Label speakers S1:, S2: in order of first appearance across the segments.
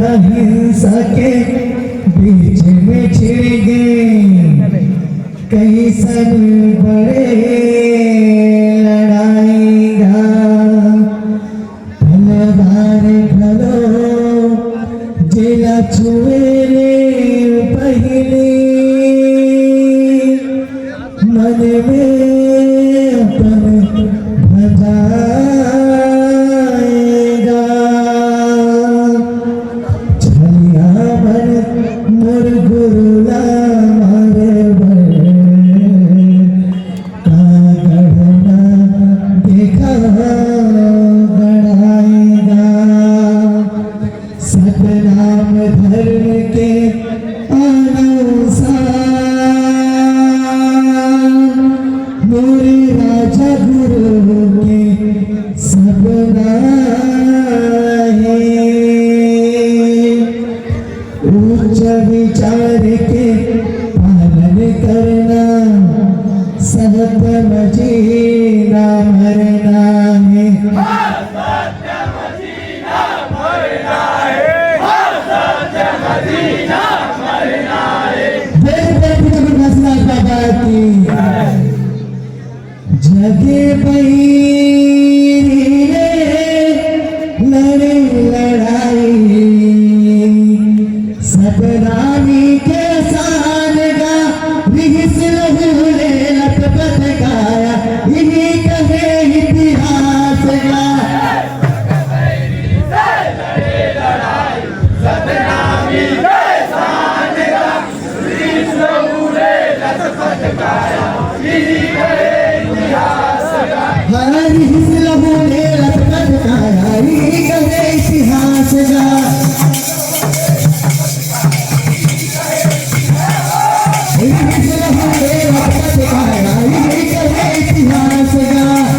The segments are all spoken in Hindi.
S1: अहिंसा के बीच में छिड़ गए कई सब बड़े लड़ाईगा तलवार भलो जिला छुए पहले मन में अपन भजाएगा मोर गुरुला मारे का गढ़ना देखा गढ़ाएगा सतनाम धर्म के अनुसार मोरे राजा गुरु के सपना उच्च विचार के पालन करना सत्यम जीना मरना है जगे बही लड़े लड़ाई सतनामी के सान गा रिहिस लहूले लटपट गाया यही कहे इतिहास गा सतनामी के सान गा रिहिस लहूले लटपट गाया यही कहे इतिहास गा रिहिस लहूले लटपट गाया यही कहे इतिहास गा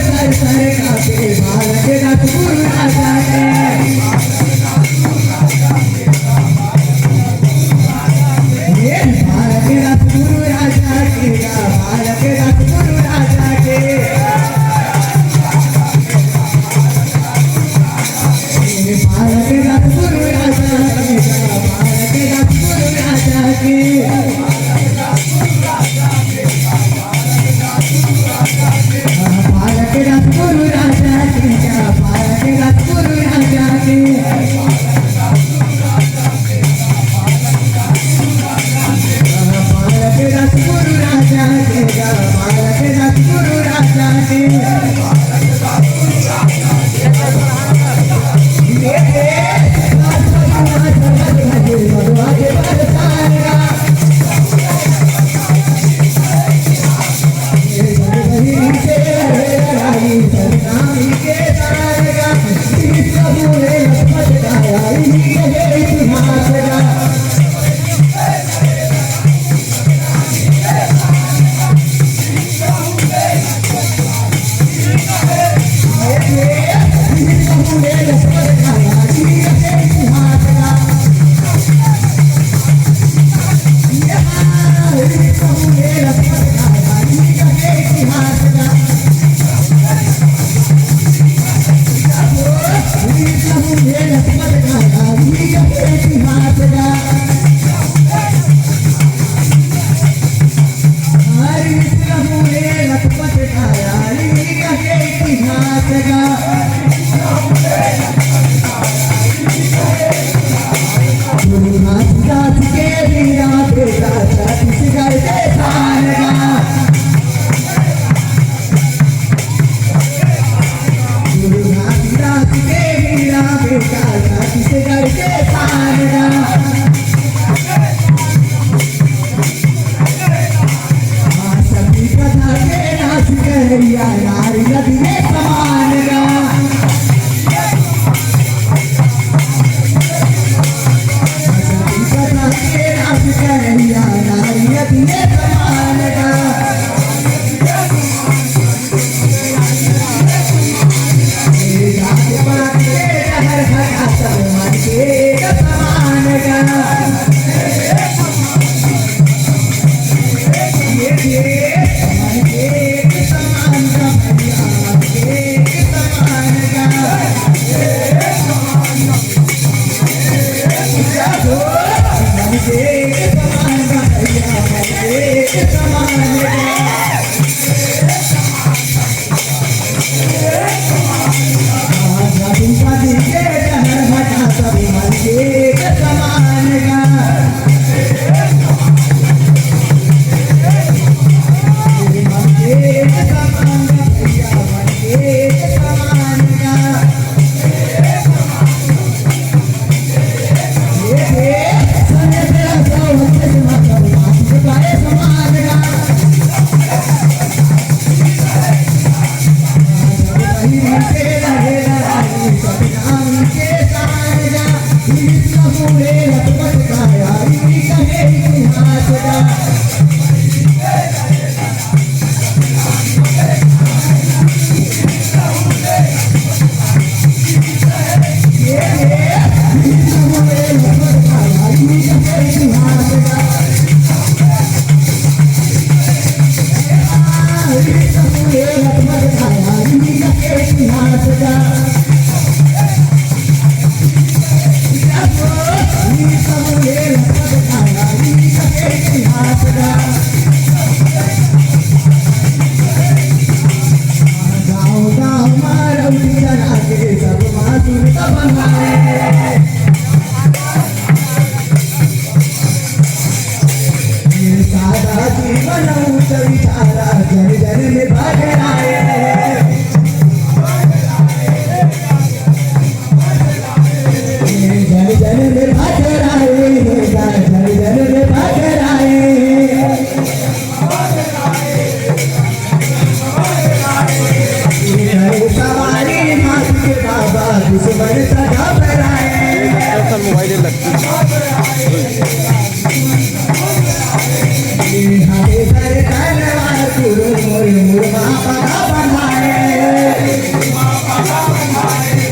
S2: सब कर
S1: गुरु राजा के ये बालक रस गुरु राजा के बालक रस गुरु राजा के बालक रस गुरु राजा के बालक रस गुरु राजा के बालक रस गुरु राजा के बालक रस गुरु राजा के बालक रस गुरु राजा के बालक रस गुरु राजा के
S2: Bye.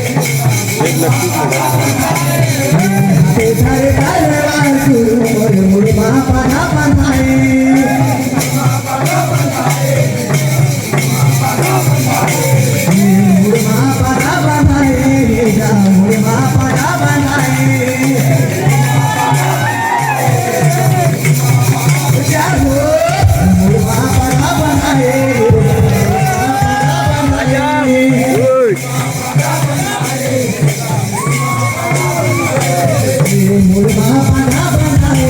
S1: मुड़वा पाना बनाई